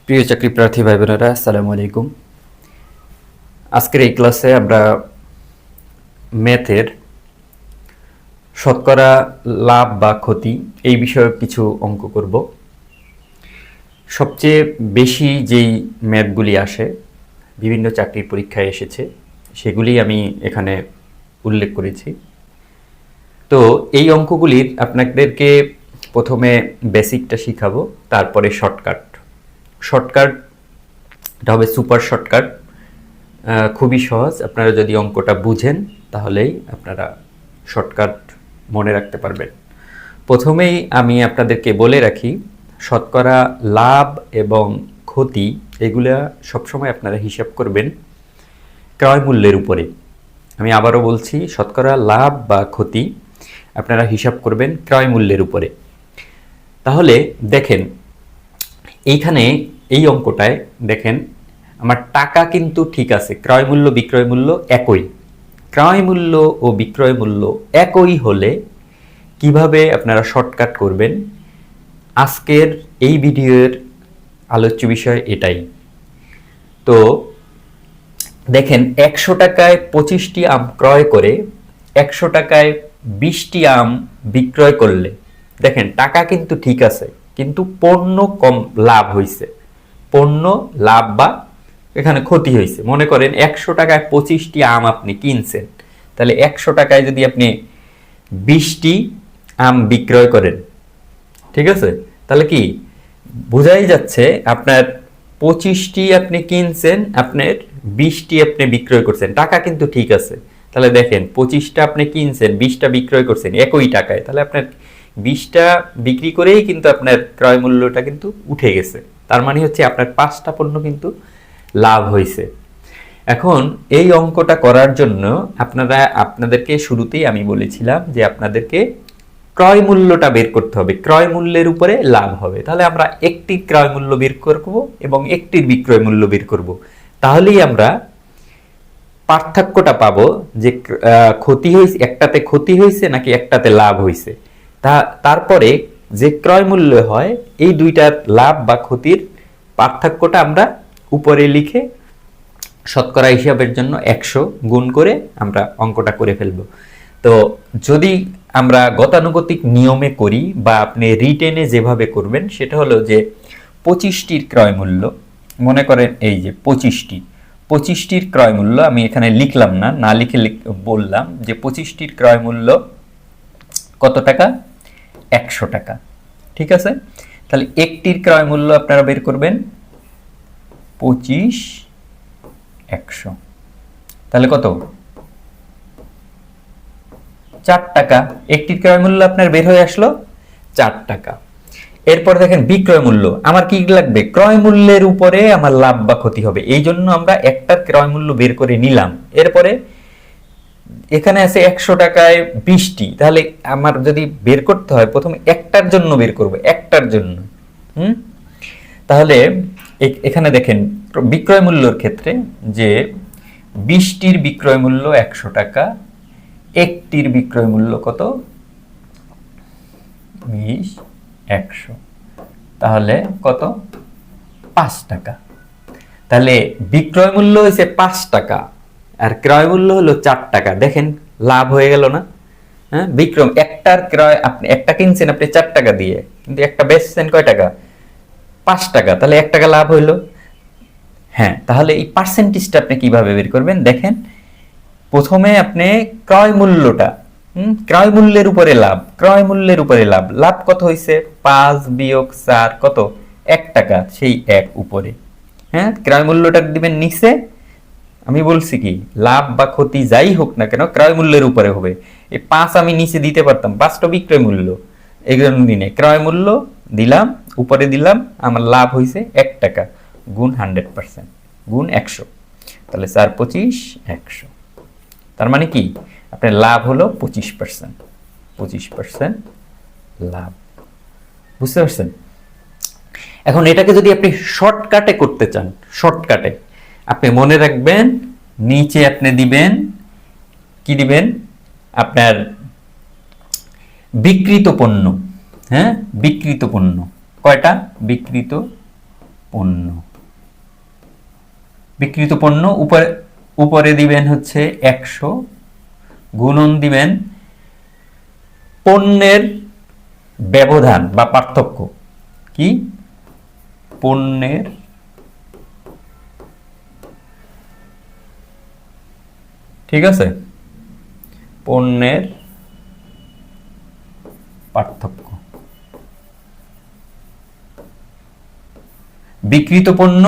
প্রিয় চাকরি প্রার্থী ভাই বোনেরা, আসসালামু আলাইকুম। আজকের এই ক্লাসে আমরা ম্যাথের শতকরা লাভ বা ক্ষতি এই বিষয়ে কিছু অঙ্ক করব। সবচেয়ে বেশি যেই ম্যাথগুলি আসে, বিভিন্ন চাকরির পরীক্ষায় এসেছে, সেগুলি আমি এখানে উল্লেখ করেছি। তো এই অঙ্কগুলির আপনাদেরকে প্রথমে বেসিকটা শিখাবো, তারপরে শর্টকাটটা হবে সুপার শর্টকাট। খুবই সহজ। আপনারা যদি অঙ্কটা বুঝেন তাহলেই আপনারা শর্টকাট মনে রাখতে পারবেন। প্রথমেই আমি আপনাদেরকে বলে রাখি, শতকরা লাভ এবং ক্ষতি এগুলা সবসময় আপনারা হিসাব করবেন ক্রয় মূল্যের উপরে। আমি আবারও বলছি, শতকরা লাভ বা ক্ষতি আপনারা হিসাব করবেন ক্রয় মূল্যের উপরে। তাহলে দেখেন, এইখানে এই অঙ্কটায় দেখেন, আমার টাকা কিন্তু ঠিক আছে, ক্রয় মূল্য বিক্রয় মূল্য একই। ক্রয় মূল্য ও বিক্রয় মূল্য একই হলে কিভাবে আপনারা শর্টকাট করবেন, আজকের এই ভিডিওর আলোচ্য বিষয় এটাই। তো দেখেন, 100 টাকায় 25টি আম ক্রয় করে 100 টাকায় 20টি আম বিক্রয় করলে দেখেন টাকা কিন্তু ঠিক আছে, কিন্তু পণ্য কম লাভ হয়েছে। পণ্য লাভ বা এখানে ক্ষতি হয়েছে। মনে করেন 100 টাকায় 25টি আম আপনি কিনছেন, তাহলে 100 টাকায় যদি আপনি 20টি আম বিক্রয় করেন, ঠিক আছে, তাহলে কি বোঝাই যাচ্ছে আপনার 25টি আপনি কিনছেন, আপনার 20টি আপনি বিক্রয় করছেন, টাকা কিন্তু ঠিক আছে। তাহলে দেখেন 25টা আপনি কিনছেন, 20টা বিক্রয় করছেন একই টাকায়, তাহলে আপনার 20টা বিক্রি করেই কিন্তু আপনার ক্রয় মূল্যটা কিন্তু উঠে গেছে। তার মানে হচ্ছে আপনার 5টা পণ্য কিন্তু লাভ হয়েছে। এখন এই অঙ্কটা করার জন্য আপনাদেরকে শুরুতেই আমি বলেছিলাম যে আপনাদেরকে ক্রয় মূল্যটা বের করতে হবে, ক্রয় মূল্যের উপরে লাভ হবে। তাহলে আমরা একটির ক্রয় মূল্য বের করব এবং একটির বিক্রয় মূল্য বের করব, তাহলেই আমরা পার্থক্যটা পাবো যে ক্ষতি হয়েছে, একটাতে ক্ষতি হয়েছে নাকি একটাতে লাভ হয়েছে। তারপরে যে ক্রয় মূল্য হয়, এই দুইটার লাভ বা ক্ষতির পার্থক্যটা আমরা উপরে লিখে শতকরা হিসাবের জন্য 100 গুণ করে আমরা অঙ্কটা করে ফেলব। তো যদি আমরা গতানুগতিক নিয়মে করি বা আপনি রিটেনে যেভাবে করবেন, সেটা হলো যে 25টির ক্রয় মূল্য, মনে করেন এই যে 25টির ক্রয় মূল্য আমি এখানে লিখলাম না, না লিখে বললাম যে 25টির ক্রয় মূল্য কত টাকা, 100 টাকা। ঠিক আছে, তাহলে একটির ক্রয় মূল্য আপনারা বের করবেন 25 100, তাহলে কত, 4 টাকা। একটির ক্রয় মূল্য আপনার বের হয়ে আসলো 4 টাকা। এরপর দেখেন বিক্রয় মূল্য, আমার কি লাগবে, ক্রয় মূল্যের উপরে আমার লাভ বা ক্ষতি হবে, এই জন্য আমরা একটার ক্রয় মূল্য বের করে নিলাম। এরপরে এখানে আছে 100 টাকায় 20টি, তাহলে আমার যদি বের করতে হয় প্রথমে একটার জন্য বের করব, একটার জন্য। তাহলে এখানে দেখেন বিক্রয় মূল্যর ক্ষেত্রে যে 20টির বিক্রয় মূল্য 100 টাকা, একটির বিক্রয় মূল্য কত, 20 100, তাহলে কত, 5 টাকা। তাহলে বিক্রয় মূল্য হয়েছে 5 টাকা আর ক্রয় মূল্য হলো 4 টাকা। দেখেন লাভ হয়ে গেল না? হ্যাঁ, বিক্রম একটার ক্রয়, আপনি একটা কিনছেন আপনি 4 টাকা দিয়ে, কিন্তু একটা বেচছেন কয় টাকা, 5 টাকা, তাহলে 1 টাকা লাভ হইলো। হ্যাঁ, তাহলে এই পার্সেন্টেজটা আপনি কিভাবে বের করবেন, দেখেন প্রথমে আপনি ক্রয় মূল্যটা, ক্রয় মূল্যের উপরে লাভ, ক্রয় মূল্যের উপরে লাভ, লাভ কত হয়েছে, 5 বিয়োগ 4 কত, 1 টাকা, সেই 1 উপরে। হ্যাঁ, ক্রয় মূল্যটা দিবেন নিচে। আমি বলছি কি, লাভ বা ক্ষতি যাই হোক না কেন ক্রয় মূল্যের উপরে হবে। এই 5 আমি নিচে দিতে পারতাম, 5টা বিক্রয় মূল্য, এগুলোর দিনে ক্রয় মূল্য দিলাম, উপরে দিলাম, আমার লাভ হয়েছে 1 টাকা, গুণ 100%, গুণ 100, তাহলে 4 25 100। তার মানে কি, আপনার লাভ হলো 25%, 25% লাভ। বুঝতে পারছেন? এখন এটাকে যদি আপনি শর্টকাটে করতে চান, শর্টকাটে আপনি মনে রাখবেন, নিচে আপনি দিবেন কি দিবেন, আপনার বিক্রিত পণ্য। হ্যাঁ, বিক্রিত পণ্য কয়টা, বিক্রিত পণ্য, বিক্রিত পণ্য উপরে দিবেন হচ্ছে 100, গুণন দিবেন পণ্যের ব্যবধান বা পার্থক্য, কি পণ্যের ঠিক আছে, পণ্যের পার্থক্য, বিক্রিত পণ্য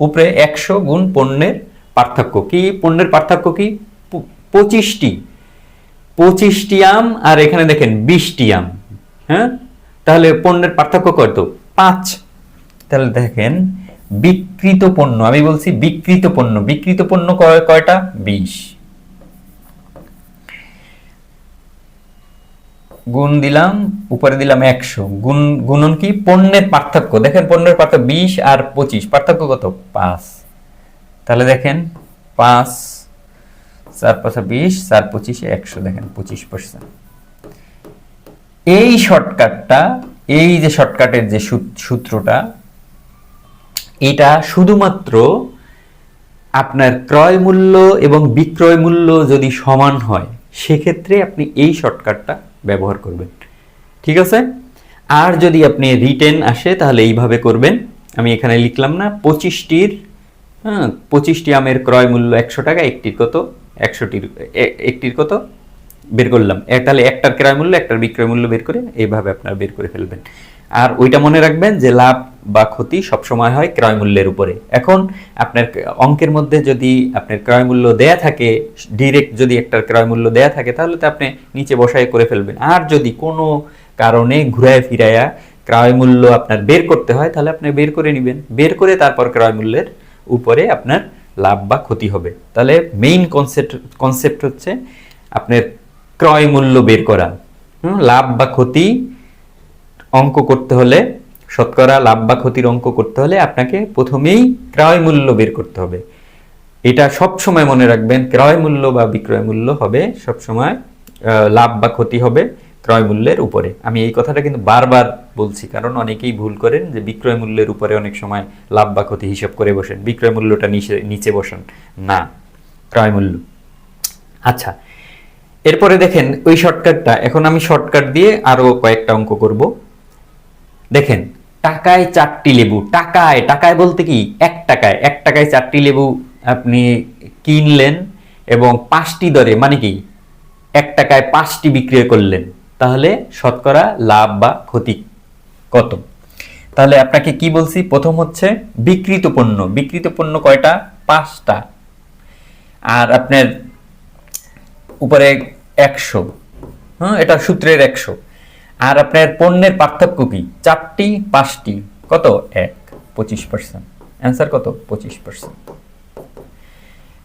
উপরে 100 গুণ পণ্যের পার্থক্য, কি পণ্যের পার্থক্য কি 25টি আম, আর এখানে দেখেন 20টি আম, হ্যাঁ, তাহলে পণ্যের পার্থক্য কত 5। তাহলে দেখেন বিক্রিত পণ্য, আমি বলছি বিক্রিত পণ্য কয়টা 20, গুণ দিলাম উপরে দিলাম 100, গুণন কি পণ্যের পার্থক্য, দেখেন পণ্যের পার্থক্য 20 আর 25, পার্থক্য কত 5। তাহলে দেখেন 5 4 5 20, 4 25 100, দেখেন 25%। এই শর্টকাটটা, এই যে শর্টকাটের যে সূত্রটা, এটা শুধুমাত্র আপনার ক্রয় মূল্য এবং বিক্রয় মূল্য যদি সমান হয় সেক্ষেত্রে আপনি এই শর্টকাটটা ব্যবহার করবেন, ঠিক আছে। আর যদি আপনি রিটেন আসে তাহলে এইভাবে করবেন, আমি এখানে লিখলাম না 25টি আমের ক্রয় মূল্য 100 টাকা, একটির কত 100টির কত বের করলাম, তাহলে একটার ক্রয় মূল্য একটার বিক্রয় মূল্য বের করে এইভাবে আপনারা বের করে ফেলবেন। আর ওইটা মনে রাখবেন যে লাভ বা ক্ষতি সবসময় হয় ক্রয় মূল্যের উপরে। এখন আপনার অঙ্কের মধ্যে যদি আপনার ক্রয় মূল্য দেয়া থাকে, ডিরেক্ট যদি একটার ক্রয় মূল্য দেয়া থাকে তাহলে তো আপনি নিচে বসায় করে ফেলবেন। আর যদি কোনো কারণে ঘুরায় ফিরাইয়া ক্রয় মূল্য আপনার বের করতে হয় তাহলে আপনি বের করে নেবেন, বের করে তারপর ক্রয় মূল্যের উপরে আপনার লাভ বা ক্ষতি হবে। তাহলে মেইন কনসেপ্ট হচ্ছে আপনার ক্রয় মূল্য বের করা। লাভ বা ক্ষতি অঙ্ক করতে হলে, শতকরা লাভ বা ক্ষতির অঙ্ক করতে হলে আপনাকে প্রথমেই ক্রয় মূল্য বের করতে হবে। এটা সব সময় মনে রাখবেন, ক্রয় মূল্য বা বিক্রয় মূল্য হবে সব সময়, লাভ বা ক্ষতি হবে ক্রয় মূল্যের উপরে। আমি এই কথাটা কিন্তু বারবার বলছি, কারণ অনেকেই ভুল করেন যে বিক্রয় মূল্যের উপরে অনেক সময় লাভ বা ক্ষতি হিসাব করে বসেন, বিক্রয় মূল্যটা নিচে বসান না, ক্রয় মূল্য। আচ্ছা, এরপরে দেখেন ওই শর্টকাটটা, এখন আমি শর্টকাট দিয়ে আরো কয়েকটা অঙ্ক করব। দেখেন টাকায় 4টি লেবু, টাকায় বলতে কি 1 টাকায় 4টি লেবু আপনি কিনলেন এবং 5টি দরে, মানে কি 1 টাকায় 5টি বিক্রয় করলেন, তাহলে শতকরা লাভ বা ক্ষতি কত? তাহলে আপনাকে কি বলছি, প্রথম হচ্ছে বিক্রিত পণ্য কয়টা 5টা, আর আপনার উপরে 100, এটা সূত্রের 100, আর আপনার পণ্যের পার্থক্য কি 4টি 5টি, কত 1, 25%, অ্যান্সার কত 25%।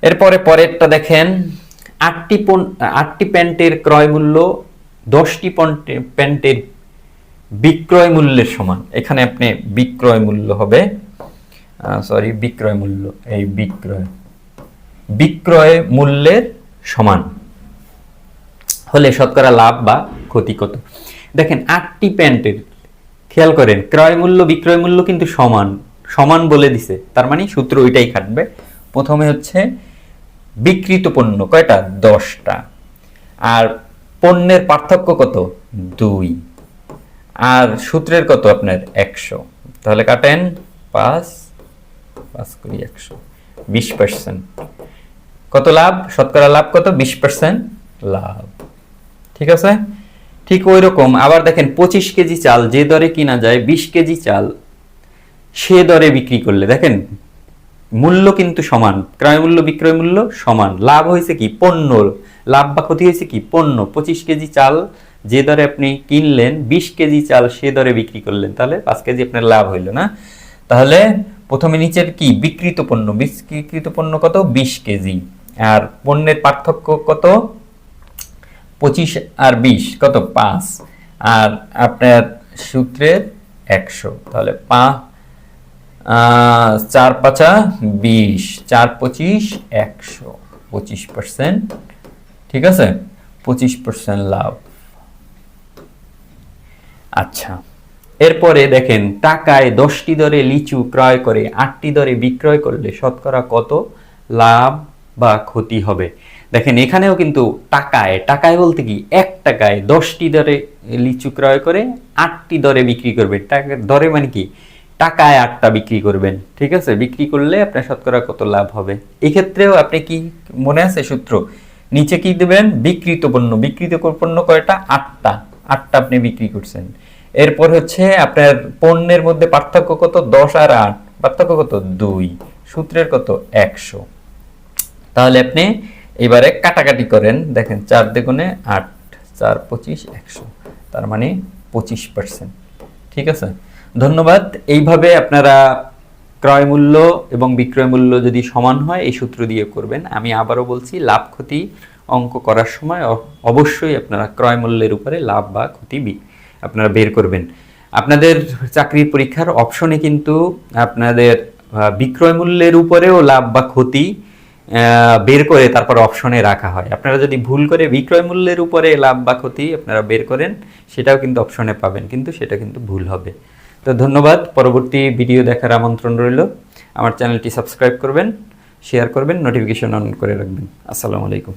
এরপরে পরেরটা দেখেন 8টি প্যান্টের ক্রয় মূল্য 10টি প্যান্টের বিক্রয় মূল্যের সমান। এখানে আপনি বিক্রয় মূল্য হবে, বিক্রয় মূল্যের সমান হলে শতকরা লাভ বা ক্ষতি কত? দেখেন 8টি প্যান্টের, খেয়াল করেন ক্রয় মূল্য বিক্রয় মূল্য কিন্তু সমান বলে দিছে, তার মানে সূত্র ওইটাই খাটবে। প্রথমে হচ্ছে বিক্রিত পণ্য কয়টা 10টা, আর পণ্যের পার্থক্য কত 2, আর সূত্রের কত আপনার 100, তাহলে কাটেন 5 করি 100, 20%। কত লাভ, শতকরা লাভ কত 20% লাভ, ঠিক আছে। ঠিক ওই রকম আবার দেখেন 25 কেজি চাল যে দরে কিনা যায় 20 কেজি চাল সে দরে বিক্রি করলে, দেখেন মূল্য কিন্তু সমান, ক্রয় মূল্য বিক্রয় মূল্য সমান, লাভ হয়েছে কি পণ্য, লাভ বা ক্ষতি হয়েছে কি পণ্য। 25 কেজি চাল যে দরে আপনি কিনলেন 20 কেজি চাল সে দরে বিক্রি করলেন, তাহলে 5 কেজি আপনার লাভ হইল না। তাহলে প্রথমে নিচের কি বিক্রিত পণ্য কত 20 কেজি, আর পণ্যের পার্থক্য কত 25 আর 20 কত 5, আর আপনার সূত্রের 100, তাহলে 4 5 20, 4 25 100, 25%, ঠিক আছে 25% লাভ। আচ্ছা, এরপরে দেখেন টাকায় 10টি দরে লিচু ক্রয় করে 8টি দরে বিক্রয় করলে শতকরা কত লাভ বা ক্ষতি হবে। দেখেন এখানেও কিন্তু টাকায়, টাকায় বলতে কি 1 টাকায় 10টি দরে লিচু ক্রয় করে 8টি দরে বিক্রি করবেন। টাকা দরে মানে কি টাকায় 8টা বিক্রি করবেন, ঠিক আছে? বিক্রি করলে আপনার শতকরা কত লাভ হবে। এই ক্ষেত্রেও আপনি কি মনে আছে সূত্র, নিচে কি দেবেন বিক্রিত পণ্য, বিক্রিত পণ্য কয়টা 8টা, 8টা আপনি বিক্রি করছেন। এরপর হচ্ছে আপনার পণ্যের মধ্যে পার্থক্য কত 10 আর 8, পার্থক্য কত 2, সূত্রের কত 100। তাহলে আপনি এবারে কাটাকাটি করেন, দেখেন 4 দ্বিগুণে 8, 4 25 100, তার মানে 25%, ঠিক আছে? ধন্যবাদ। এইভাবে আপনারা ক্রয় মূল্য এবং বিক্রয় মূল্য যদি সমান হয় এই সূত্র দিয়ে করবেন। আমি আবারও বলছি, লাভ ক্ষতি অঙ্ক করার সময় অবশ্যই আপনারা ক্রয় মূল্যের উপরে লাভ বা ক্ষতি আপনারা বের করবেন। আপনাদের চাকরির পরীক্ষার অপশনে কিন্তু আপনাদের বিক্রয় মূল্যের উপরেও লাভ বা ক্ষতি বের করে তারপর অপশনে রাখা হয়। আপনারা যদি ভুল করে বিক্রয় মূল্যের উপরে লাভ বা ক্ষতি আপনারা বের করেন, সেটাও কিন্তু অপশনে পাবেন, কিন্তু সেটা কিন্তু ভুল হবে। তো ধন্যবাদ। পরবর্তী ভিডিও দেখার আমন্ত্রণ রইল। আমার চ্যানেলটি সাবস্ক্রাইব করবেন, শেয়ার করবেন, নোটিফিকেশন অন করে রাখবেন। আসসালামু আলাইকুম।